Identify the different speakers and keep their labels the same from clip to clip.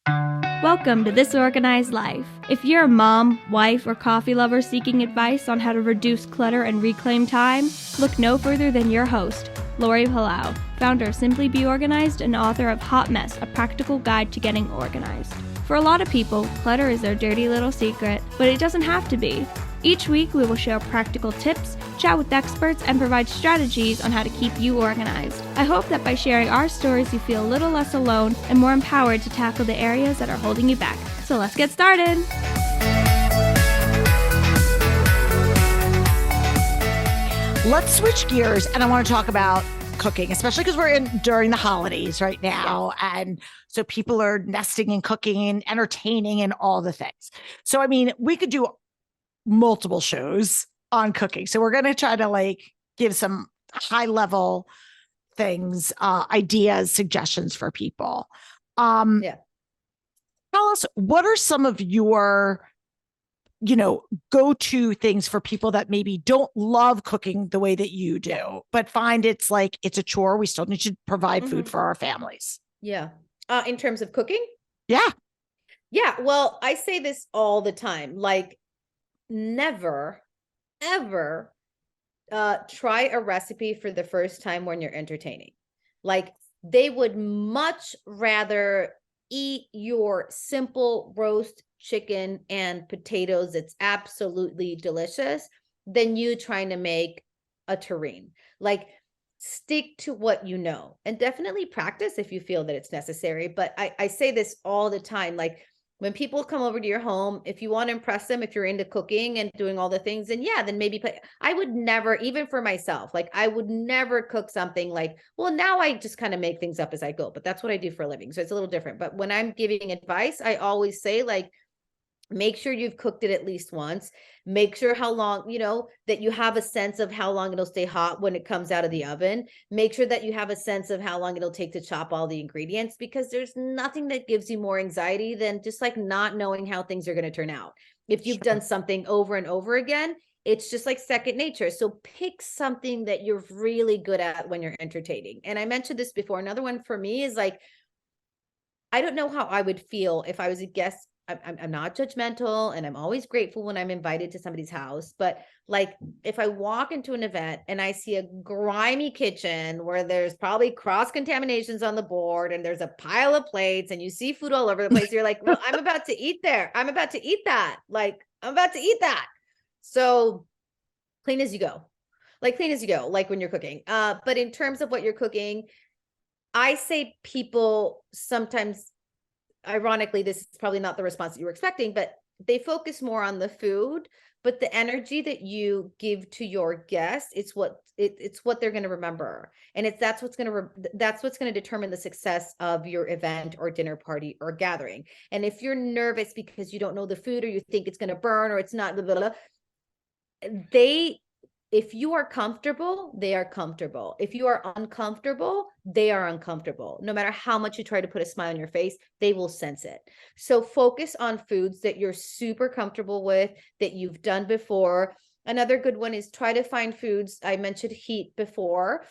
Speaker 1: Welcome to This Organized Life. If you're a mom, wife, or coffee lover seeking advice on how to reduce clutter and reclaim time, look no further than your host, Lori Palau, founder of Simply Be Organized and author of Hot Mess, a practical guide to getting organized. For a lot of people, clutter is their dirty little secret, but it doesn't have to be. Each week, we will share practical tips, chat with experts, and provide strategies on how to keep you organized. I hope that by sharing our stories, you feel a little less alone and more empowered to tackle the areas that are holding you back. So let's get started.
Speaker 2: Let's switch gears, and I want to talk about cooking, especially because we're during the holidays right now. And so people are nesting and cooking and entertaining and all the things. So, I mean, we could do multiple shows on cooking. So we're going to try to give some high level things, ideas, suggestions for people. Tell us, what are some of your, go-to things for people that maybe don't love cooking the way that you do, but find it's a chore. We still need to provide food for our families.
Speaker 3: Yeah. In terms of cooking?
Speaker 2: Yeah.
Speaker 3: Yeah. Well, I say this all the time, never, ever try a recipe for the first time when you're entertaining. They would much rather eat your simple roast chicken and potatoes. It's absolutely delicious than you trying to make a terrine. Stick to what you know, and definitely practice if you feel that it's necessary. But I say this all the time, when people come over to your home, if you want to impress them, if you're into cooking and doing all the things, then maybe I would never, even for myself, I would never cook something now I just kind of make things up as I go, but that's what I do for a living. So it's a little different. But when I'm giving advice, I always say make sure you've cooked it at least once. Make sure how long, that you have a sense of how long it'll stay hot when it comes out of the oven. Make sure that you have a sense of how long it'll take to chop all the ingredients, because there's nothing that gives you more anxiety than just not knowing how things are going to turn out. If you've done something over and over again, it's just second nature. So pick something that you're really good at when you're entertaining. And I mentioned this before. Another one for me is I don't know how I would feel if I was a guest. I'm not judgmental, and I'm always grateful when I'm invited to somebody's house. But if I walk into an event and I see a grimy kitchen where there's probably cross contaminations on the board and there's a pile of plates and you see food all over the place, you're well, I'm about to eat there. I'm about to eat that. I'm about to eat that. So clean as you go, when you're cooking. But in terms of what you're cooking, I say people sometimes, ironically, this is probably not the response that you were expecting, but they focus more on the food, but the energy that you give to your guests, it's what they're going to remember. And that's what's going to determine the success of your event or dinner party or gathering. And if you're nervous because you don't know the food, or you think it's going to burn, or it's not, blah, blah, blah, if you are comfortable, they are comfortable. If you are uncomfortable, they are uncomfortable. No matter how much you try to put a smile on your face, they will sense it. So focus on foods that you're super comfortable with, that you've done before. Another good one is try to find foods, I mentioned heat before,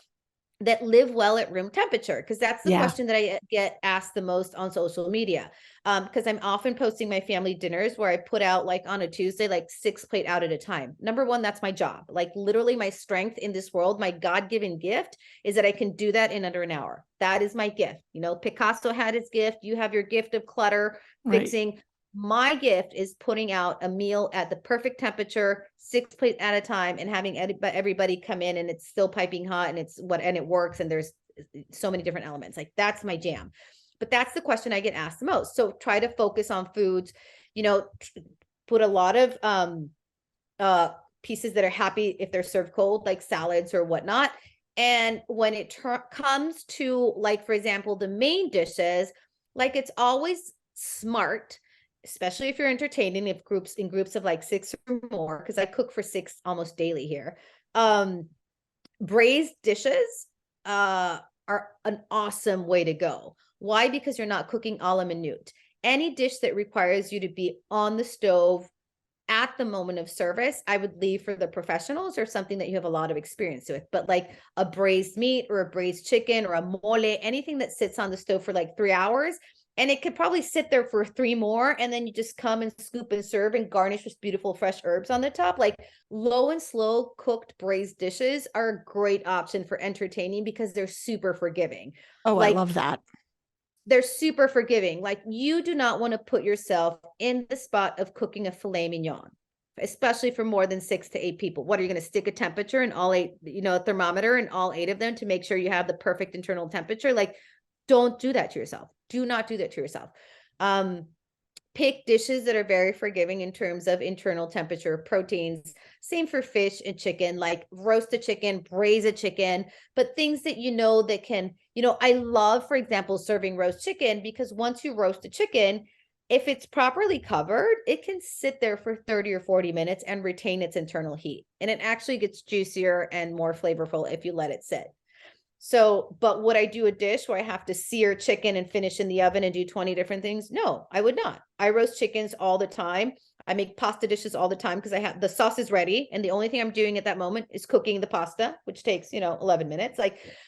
Speaker 3: that live well at room temperature, because that's the question that I get asked the most on social media. Because I'm often posting my family dinners where I put out on a Tuesday, 6 plate out at a time. Number one, that's my job. Literally my strength in this world, my God-given gift is that I can do that in under an hour. That is my gift. Picasso had his gift. You have your gift of clutter fixing. My gift is putting out a meal at the perfect temperature, 6 plates at a time, and having everybody come in and it's still piping hot and it works. And there's so many different elements. That's my jam. But that's the question I get asked the most. So try to focus on foods, put a lot of pieces that are happy if they're served cold, like salads or whatnot. And when it comes to for example, the main dishes, it's always smart, especially if you're entertaining, in groups of 6 or more, because I cook for 6 almost daily here. Braised dishes are an awesome way to go. Why? Because you're not cooking a la minute. Any dish that requires you to be on the stove at the moment of service, I would leave for the professionals or something that you have a lot of experience with. But a braised meat or a braised chicken or a mole, anything that sits on the stove for 3 hours, and it could probably sit there for 3 more, and then you just come and scoop and serve and garnish with beautiful fresh herbs on the top. Like low and slow cooked braised dishes are a great option for entertaining because they're super forgiving.
Speaker 2: Oh,
Speaker 3: like,
Speaker 2: I love that.
Speaker 3: They're super forgiving. Like you do not want to put yourself in the spot of cooking a filet mignon, especially for more than 6 to 8 people. What are you going to stick a temperature in all 8, a thermometer in all 8 of them to make sure you have the perfect internal temperature? Like, don't do that to yourself. Do not do that to yourself. Pick dishes that are very forgiving in terms of internal temperature, proteins. Same for fish and chicken, like roast a chicken, braise a chicken, but things that that can, I love, for example, serving roast chicken, because once you roast a chicken, if it's properly covered, it can sit there for 30 or 40 minutes and retain its internal heat. And it actually gets juicier and more flavorful if you let it sit. So, but would I do a dish where I have to sear chicken and finish in the oven and do 20 different things? No, I would not. I roast chickens all the time. I make pasta dishes all the time because I have the sauce is ready. And the only thing I'm doing at that moment is cooking the pasta, which takes, 11 minutes.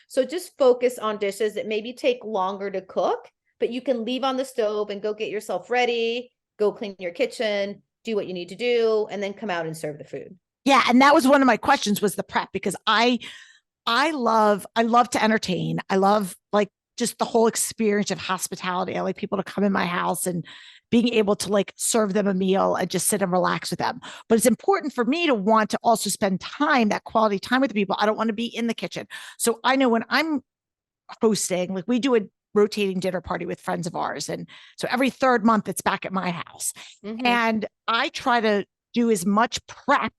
Speaker 3: So just focus on dishes that maybe take longer to cook, but you can leave on the stove and go get yourself ready, go clean your kitchen, do what you need to do, and then come out and serve the food.
Speaker 2: Yeah. And that was one of my questions, was the prep, because I love to entertain. I love like just the whole experience of hospitality. I like people to come in my house and being able to like serve them a meal and just sit and relax with them. But it's important for me to want to also spend time, that quality time with the people. I don't want to be in the kitchen. So I know when I'm hosting, like we do a rotating dinner party with friends of ours. And so every 3rd month it's back at my house. Mm-hmm. And I try to do as much prep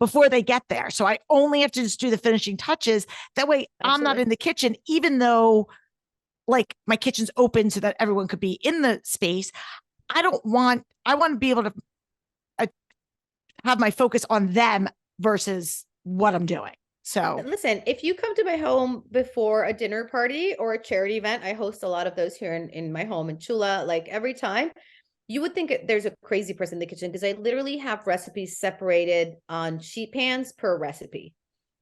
Speaker 2: before they get there. So I only have to just do the finishing touches. That way I'm not in the kitchen, even though like my kitchen's open so that everyone could be in the space. I want to be able to have my focus on them versus what I'm doing. So
Speaker 3: listen, if you come to my home before a dinner party or a charity event, I host a lot of those here in my home in Chula, like every time. You would think there's a crazy person in the kitchen, because I literally have recipes separated on sheet pans per recipe,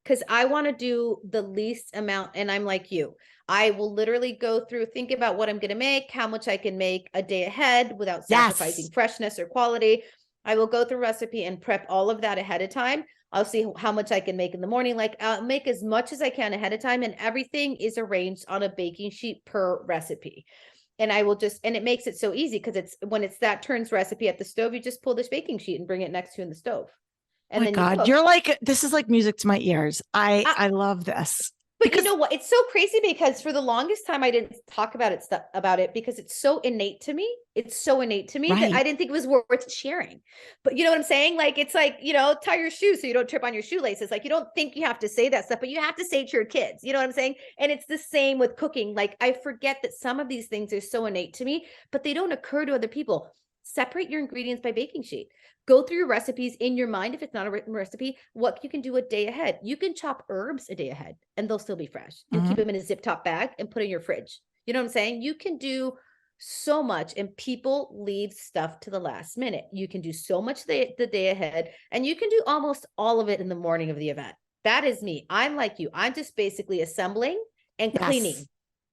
Speaker 3: because I want to do the least amount. And I'm like you, I will literally go through, think about what I'm going to make, how much I can make a day ahead without sacrificing freshness or quality. I will go through recipe and prep all of that ahead of time. I'll see how much I can make in the morning. Like I'll make as much as I can ahead of time, and everything is arranged on a baking sheet per recipe. And I will just, and it makes it so easy, because when it's that turns recipe at the stove, you just pull this baking sheet and bring it next to you in the stove. And then
Speaker 2: God, you're like, this is like music to my ears. I love this.
Speaker 3: But you know what? It's so crazy, because for the longest time I didn't talk about it because it's so innate to me. It's so innate to me that I didn't think it was worth sharing. But you know what I'm saying? Like, it's like, tie your shoes so you don't trip on your shoelaces. Like, you don't think you have to say that stuff, but you have to say it to your kids. You know what I'm saying? And it's the same with cooking. Like, I forget that some of these things are so innate to me, but they don't occur to other people. Separate your ingredients by baking sheet. Go through your recipes in your mind. If it's not a written recipe, what you can do a day ahead. You can chop herbs a day ahead and they'll still be fresh. You keep them in a zip top bag and put in your fridge. You know what I'm saying? You can do so much, and people leave stuff to the last minute. You can do so much the day ahead, and you can do almost all of it in the morning of the event. That is me. I'm like you. I'm just basically assembling and cleaning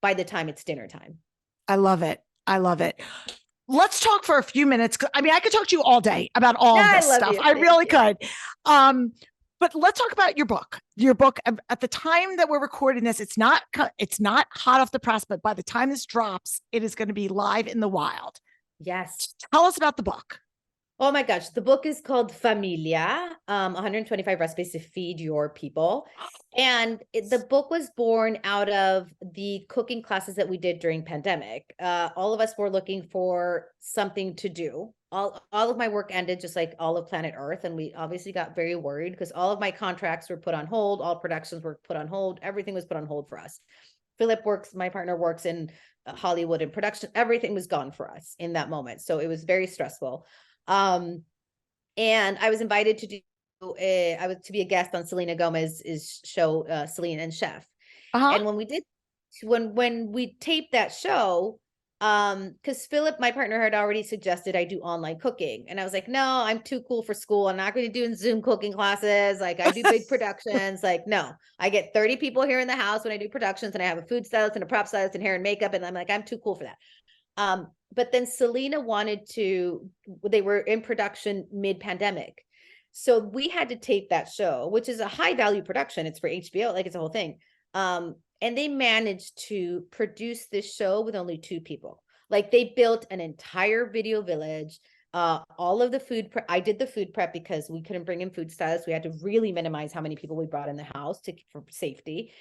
Speaker 3: by the time it's dinner time.
Speaker 2: I love it. I love it. Let's talk for a few minutes. I mean, I could talk to you all day about all of this stuff. I really could. But let's talk about your book. Your book, at the time that we're recording this, it's not hot off the press, but by the time this drops, it is going to be live in the wild.
Speaker 3: Yes.
Speaker 2: Tell us about the book.
Speaker 3: Oh my gosh. The book is called Familia, 125 Recipes to Feed Your People. And the book was born out of the cooking classes that we did during pandemic. All of us were looking for something to do. All of my work ended, just like all of planet Earth. And we obviously got very worried, because all of my contracts were put on hold. All productions were put on hold. Everything was put on hold for us. My partner works in Hollywood and production. Everything was gone for us in that moment. So it was very stressful. And I was invited to be a guest on Selena Gomez's show, Selena and Chef. And when we taped that show, because Philip, my partner, had already suggested I do online cooking, and I was like, no, I'm too cool for school. I'm not going to do Zoom cooking classes. Like, I do big productions. Like, no, I get 30 people here in the house when I do productions, and I have a food stylist and a prop stylist and hair and makeup, and I'm like, I'm too cool for that. But then Selena they were in production mid-pandemic. So we had to tape that show, which is a high value production. It's for HBO, like it's a whole thing. And they managed to produce this show with only 2 people. Like they built an entire video village, all of the food prep. I did the food prep because we couldn't bring in food stylists. We had to really minimize how many people we brought in the house for safety.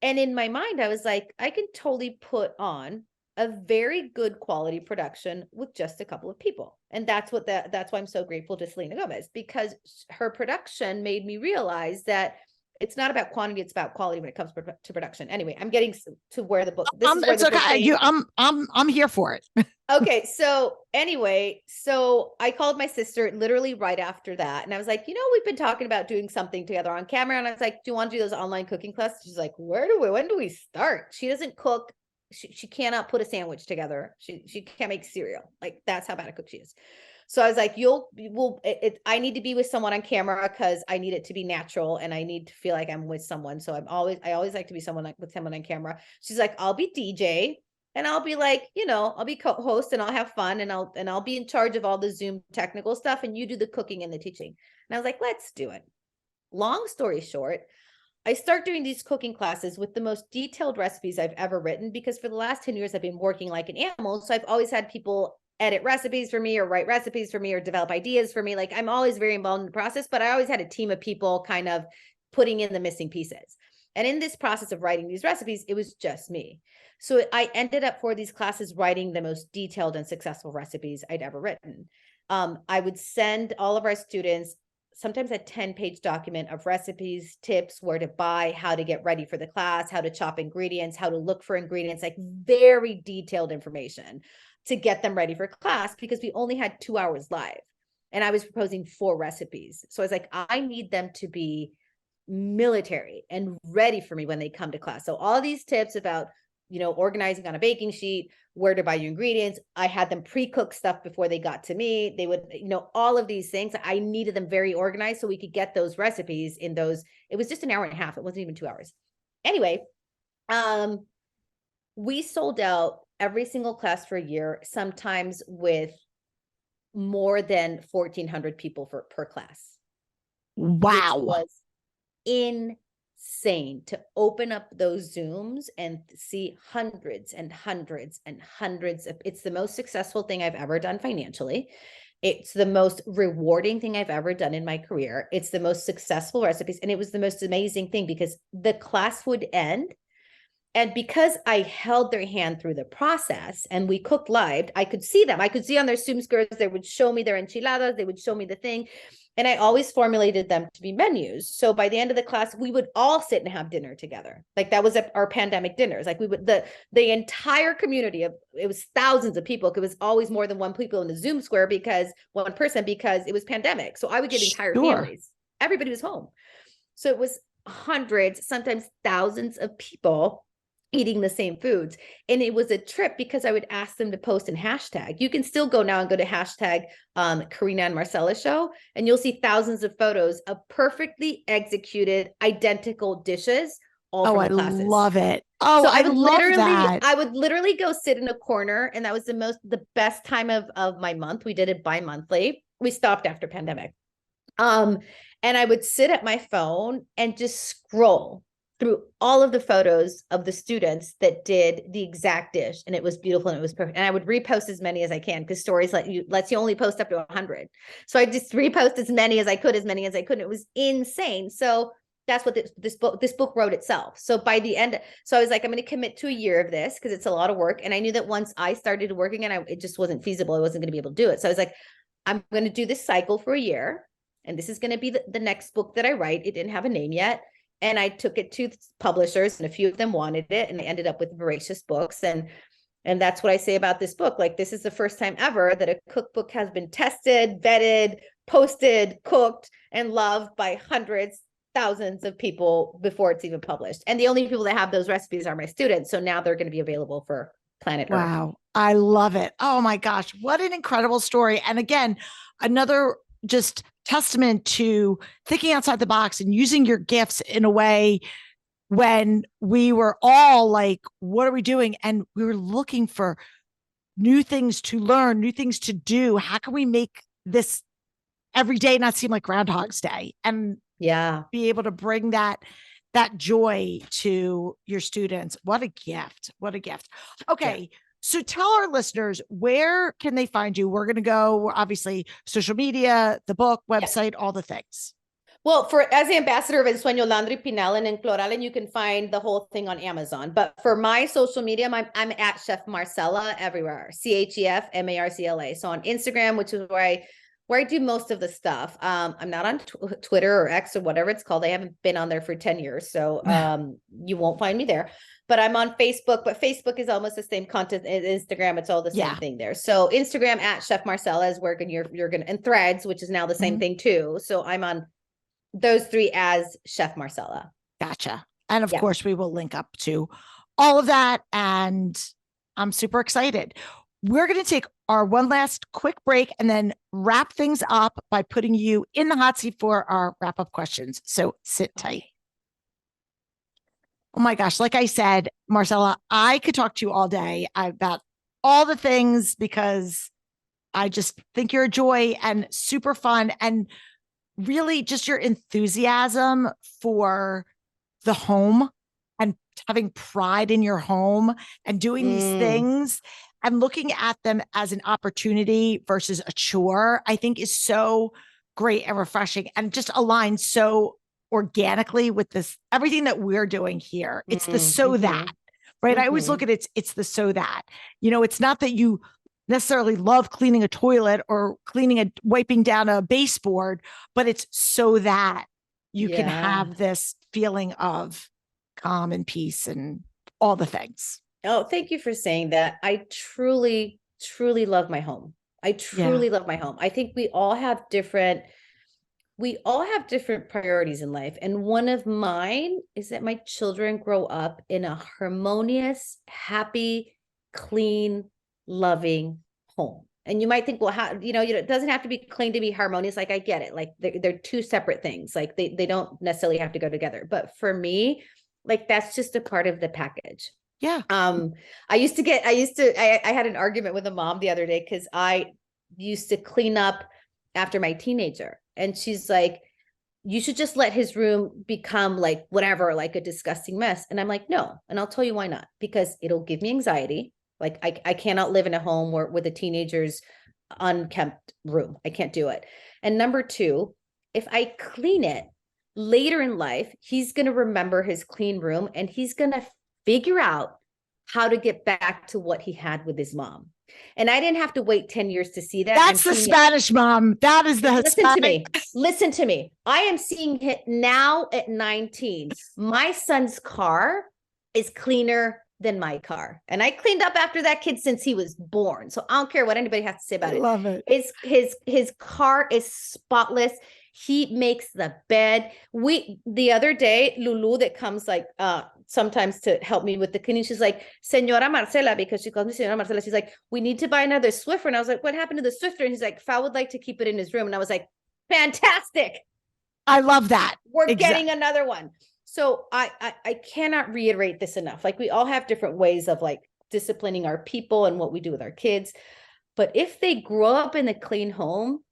Speaker 3: And in my mind, I was like, I can totally put on a very good quality production with just a couple of people. And that's why I'm so grateful to Selena Gomez, because her production made me realize that it's not about quantity, it's about quality when it comes to production. Anyway, I'm getting to where the book,
Speaker 2: it's okay. I'm here for it.
Speaker 3: Okay. So anyway, I called my sister literally right after that. And I was like, we've been talking about doing something together on camera. And I was like, do you want to do those online cooking classes? She's like, when do we start? She doesn't cook. She cannot put a sandwich together. She can't make cereal. Like that's how bad a cook she is. So I was like, I need to be with someone on camera because I need it to be natural and I need to feel like I'm with someone. So I always like to be with someone on camera. She's like, I'll be DJ and I'll be like, I'll be co-host and I'll have fun and I'll be in charge of all the Zoom technical stuff and you do the cooking and the teaching. And I was like, let's do it. Long story short, I start doing these cooking classes with the most detailed recipes I've ever written, because for the last 10 years, I've been working like an animal. So I've always had people edit recipes for me or write recipes for me or develop ideas for me. Like I'm always very involved in the process, but I always had a team of people kind of putting in the missing pieces. And in this process of writing these recipes, it was just me. So I ended up for these classes writing the most detailed and successful recipes I'd ever written. I would send all of our students sometimes a 10-page document of recipes, tips, where to buy, how to get ready for the class, how to chop ingredients, how to look for ingredients, like very detailed information to get them ready for class, because we only had 2 hours live and I was proposing 4 recipes. So I was like, I need them to be military and ready for me when they come to class. So all these tips about, organizing on a baking sheet, where to buy your ingredients. I had them pre-cook stuff before they got to me. They would, all of these things. I needed them very organized so we could get those recipes in those. It was just an hour and a half. It wasn't even 2 hours. Anyway, we sold out every single class for a year, sometimes with more than 1,400 people per class.
Speaker 2: Wow.
Speaker 3: Which was insane to open up those Zooms and see hundreds and hundreds and hundreds of, it's the most successful thing I've ever done financially. It's the most rewarding thing I've ever done in my career. It's the most successful recipes. And it was the most amazing thing because the class would end. And because I held their hand through the process and we cooked live, I could see them. I could see on their Zoom screens, they would show me their enchiladas. They would show me the thing. And I always formulated them to be menus. So by the end of the class, we would all sit and have dinner together. Like that was our pandemic dinners. Like we would, the entire community of, it was thousands of people. It was always more than one people in the Zoom square because it was pandemic. So I would get entire families. Everybody was home. So it was hundreds, sometimes thousands of people eating the same foods. And it was a trip because I would ask them to post in hashtag. You can still go now and go to hashtag Karina and Marcela show, and you'll see thousands of photos of perfectly executed identical dishes.
Speaker 2: I love it. Oh, so
Speaker 3: I would literally go sit in a corner, and that was the best time of my month. We did it bi-monthly. We stopped after pandemic. And I would sit at my phone and just scroll through all of the photos of the students that did the exact dish, and it was beautiful and it was perfect. And I would repost as many as I can because stories lets you only post up to 100. So I just repost as many as I could. It was insane. So that's what this book wrote itself. So by the end, so I was like, I'm going to commit to a year of this because it's a lot of work. And I knew that once I started working and it just wasn't feasible, I wasn't going to be able to do it. So I was like, I'm going to do this cycle for a year, and this is going to be the next book that I write. It didn't have a name yet. And I took it to publishers, and a few of them wanted it, and I ended up with Voracious Books. And that's what I say about this book. Like, this is the first time ever that a cookbook has been tested, vetted, posted, cooked, and loved by hundreds, thousands of people before it's even published. And the only people that have those recipes are my students. So now they're going to be available for Planet Earth.
Speaker 2: Wow. I love it. Oh my gosh. What an incredible story. And again, another just testament to thinking outside the box and using your gifts in a way when we were all like, what are we doing? And we were looking for new things to learn, new things to do. How can we make this every day not seem like Groundhog's Day, and be able to bring that joy to your students? What a gift. What a gift. Okay. Yeah. So tell our listeners, where can they find you? We're going to go, obviously, social media, the book, website, all the things.
Speaker 3: Well, as the ambassador of El Sueño Landry Pinal and Cloralen, you can find the whole thing on Amazon. But for my social media, I'm at Chef Marcela everywhere. ChefMarcla. So on Instagram, which is where I do most of the stuff. I'm not on Twitter or X or whatever it's called. I haven't been on there for 10 years. So you won't find me there. But I'm on Facebook, but Facebook is almost the same content as Instagram. It's all the same thing there. So Instagram at Chef Marcela is where you're going to, and Threads, which is now the same thing too. So I'm on those three as Chef Marcela.
Speaker 2: Gotcha. And of course, we will link up to all of that. And I'm super excited. We're going to take our one last quick break and then wrap things up by putting you in the hot seat for our wrap-up questions. So sit tight. Oh my gosh. Like I said, Marcela, I could talk to you all day about all the things, because I just think you're a joy and super fun, and really just your enthusiasm for the home and having pride in your home and doing these things and looking at them as an opportunity versus a chore, I think is so great and refreshing, and just aligns so organically with this, everything that we're doing here. It's the that, right? I always look at it's the that, it's not that you necessarily love cleaning a toilet or wiping down a baseboard, but it's so that you can have this feeling of calm and peace and all the things.
Speaker 3: Oh, thank you for saying that. I truly, truly love my home. I truly love my home. I think we all have different priorities in life. And one of mine is that my children grow up in a harmonious, happy, clean, loving home. And you might think, well, how, it doesn't have to be clean to be harmonious. Like, I get it. Like they're two separate things. Like they don't necessarily have to go together. But for me, like, that's just a part of the package.
Speaker 2: Yeah.
Speaker 3: I had an argument with a mom the other day because I used to clean up after my teenager, and she's like, you should just let his room become like whatever, like a disgusting mess. And I'm like, no. And I'll tell you why not, because it'll give me anxiety. Like I cannot live in a home with a teenager's unkempt room. I can't do it. And number two, if I clean it later in life, he's going to remember his clean room, and he's going to figure out how to get back to what he had with his mom. And I didn't have to wait 10 years to see that.
Speaker 2: That's the Spanish mom. That is the Hispanic.
Speaker 3: Listen to me. I am seeing it now at 19. My son's car is cleaner than my car. And I cleaned up after that kid since he was born. So I don't care what anybody has to say about it.
Speaker 2: Love it.
Speaker 3: His car is spotless. He makes the bed. The other day, Lulu, that comes like sometimes to help me with the cleaning, she's like, Señora Marcela, because she calls me Señora Marcela. She's like, we need to buy another Swiffer. And I was like, what happened to the Swiffer? And he's like, Fal would like to keep it in his room. And I was like, fantastic.
Speaker 2: I love that.
Speaker 3: We're getting another one. So I cannot reiterate this enough. Like, we all have different ways of like disciplining our people and what we do with our kids. But if they grow up in a clean home,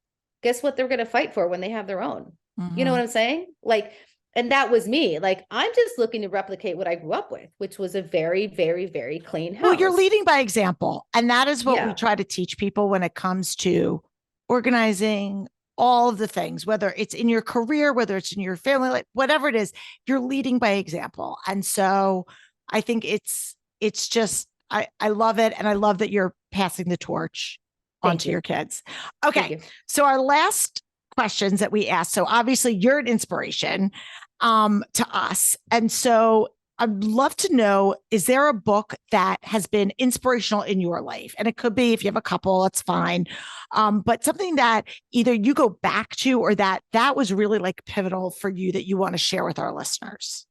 Speaker 3: guess what they're going to fight for when they have their own? You know what I'm saying? Like, and that was me. Like, I'm just looking to replicate what I grew up with, which was a very, very, very clean house.
Speaker 2: Well, you're leading by example. And that is what we try to teach people when it comes to organizing all of the things, whether it's in your career, whether it's in your family, like whatever it is, you're leading by example. And so I think it's just, I love it. And I love that you're passing the torch onto your kids. Okay. So our last questions that we asked. So obviously you're an inspiration to us. And so I'd love to know, is there a book that has been inspirational in your life? And it could be, if you have a couple, that's fine. But something that either you go back to, or that was really like pivotal for you that you want to share with our listeners.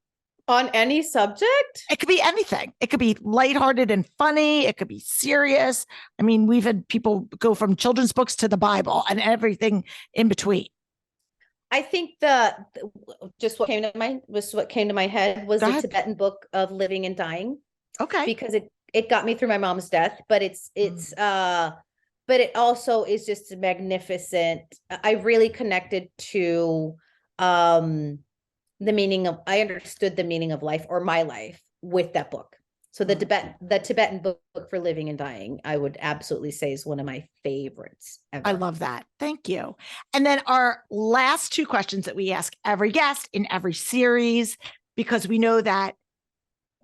Speaker 3: On any subject?
Speaker 2: It could be anything. It could be lighthearted and funny. It could be serious. I mean, we've had people go from children's books to the Bible and everything in between.
Speaker 3: I think what came to my head was the Tibetan book of Living and Dying.
Speaker 2: Okay.
Speaker 3: Because it got me through my mom's death, but but it also is just magnificent. I really connected to I understood the meaning of life, or my life, with that book. So the Tibetan book for living and dying, I would absolutely say, is one of my favorites ever.
Speaker 2: I love that. Thank you. And then our last two questions that we ask every guest in every series, because we know that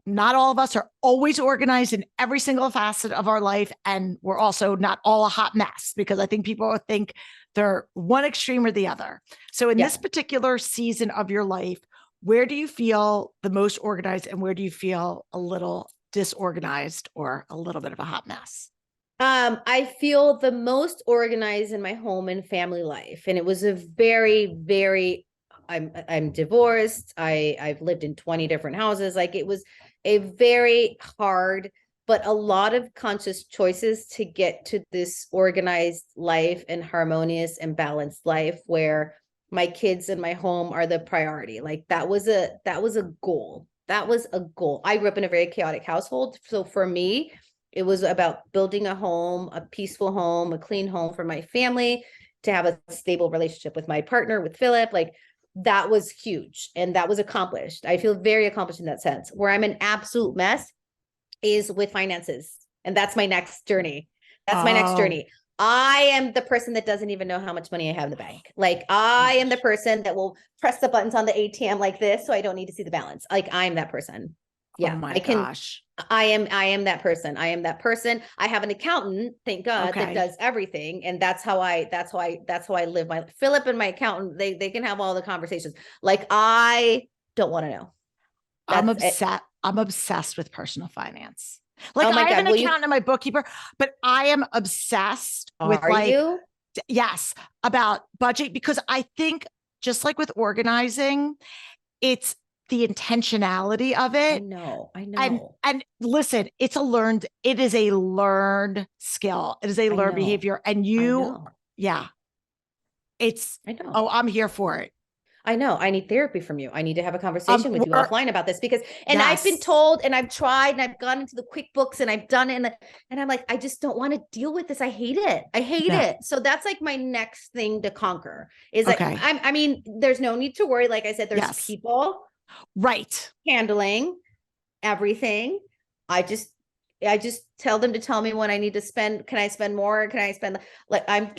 Speaker 2: not all of us are always organized in every single facet of our life. And we're also not all a hot mess, because I think people think they're one extreme or the other. So in this particular season of your life, where do you feel the most organized, and where do you feel a little disorganized or a little bit of a hot mess?
Speaker 3: I feel the most organized in my home and family life. And it was a I'm divorced. I've lived in 20 different houses. Like, it was a very hard, but a lot of conscious choices to get to this organized life and harmonious and balanced life where my kids and my home are the priority. Like, that was a goal. That was a goal. I grew up in a very chaotic household. So for me, it was about building a home, a peaceful home, a clean home for my family, to have a stable relationship with my partner, with Philip. Like, that was huge. And that was accomplished. I feel very accomplished in that sense. Where I'm an absolute mess is with finances. And that's my next journey. My next journey. I am the person that doesn't even know how much money I have in the bank. Like, I am the person that will press the buttons on the ATM like this, so I don't need to see the balance. Like, I'm that person. Yeah.
Speaker 2: Oh my gosh.
Speaker 3: I am that person. I am that person. I have an accountant, thank God, that does everything. And that's how I live my life. Philip and my accountant, they can have all the conversations. Like, I don't want to know.
Speaker 2: I'm obsessed with personal finance. Like,
Speaker 3: oh my
Speaker 2: I have
Speaker 3: God,
Speaker 2: an accountant and my bookkeeper, but I am obsessed with yes, about budget, because I think, just like with organizing, it's the intentionality of it.
Speaker 3: I know.
Speaker 2: And listen, it is a learned skill. It is a learned behavior. And I know. I'm here for it.
Speaker 3: I know. I need therapy from you. I need to have a conversation with you offline about this, because, and
Speaker 2: yes.
Speaker 3: I've been told, and I've tried, and I've gone into the QuickBooks, and I've done it. And I'm like, I just don't want to deal with this. I hate it. It. So that's like my next thing to conquer is like, I mean, there's no need to worry. Like I said, there's people handling everything. I just tell them to tell me when I need to spend. Can I spend more? Can I spend? Like, I'm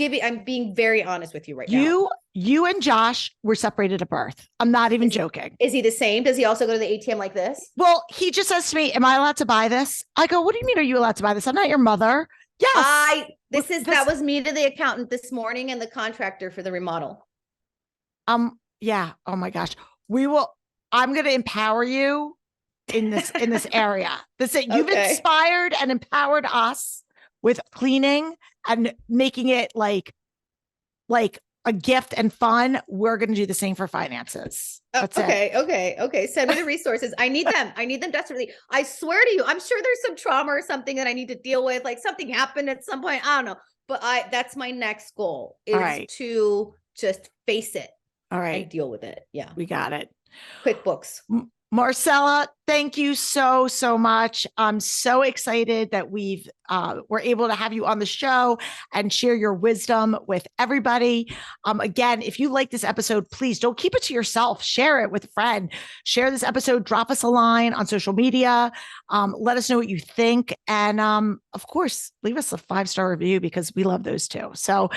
Speaker 3: being very honest with you right now.
Speaker 2: You and Josh were separated at birth. I'm not even joking.
Speaker 3: Is he the same? Does he also go to the ATM like this?
Speaker 2: Well, he just says to me, am I allowed to buy this? I go, what do you mean? Are you allowed to buy this? I'm not your mother. Yes.
Speaker 3: That was me to the accountant this morning and the contractor for the remodel.
Speaker 2: Yeah. Oh my gosh. I'm going to empower you in this area. You've inspired and empowered us with cleaning and making it like a gift and fun. We're going to do the same for finances. That's it.
Speaker 3: Okay. Send me the resources. I need them desperately. I swear to you, I'm sure there's some trauma or something that I need to deal with. Like, something happened at some point. I don't know, but that's my next goal is to just face it.
Speaker 2: All right.
Speaker 3: And deal with it. Yeah.
Speaker 2: We got it.
Speaker 3: QuickBooks.
Speaker 2: Marcela, thank you so much. I'm so excited that we're able to have you on the show and share your wisdom with everybody. Again, if you like this episode, please don't keep it to yourself. Share it with a friend. Share this episode. Drop us a line on social media. Let us know what you think. And of course, leave us a 5-star review, because we love those too. So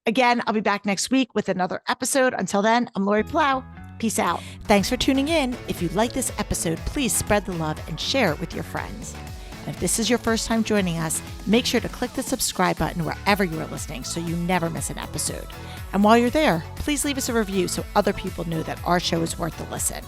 Speaker 2: again, I'll be back next week with another episode. Until then, I'm Lori Plow. Peace out. Thanks for tuning in. If you like this episode, please spread the love and share it with your friends. And if this is your first time joining us, make sure to click the subscribe button wherever you are listening so you never miss an episode. And while you're there, please leave us a review so other people know that our show is worth the listen.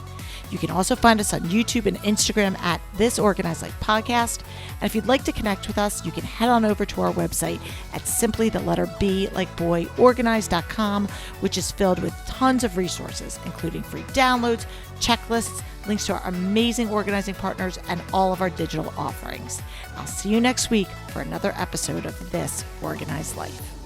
Speaker 2: You can also find us on YouTube and Instagram at This Organized Life Podcast. And if you'd like to connect with us, you can head on over to our website at simply the letter B like boy organized.com, which is filled with tons of resources, including free downloads, checklists, links to our amazing organizing partners, and all of our digital offerings. I'll see you next week for another episode of This Organized Life.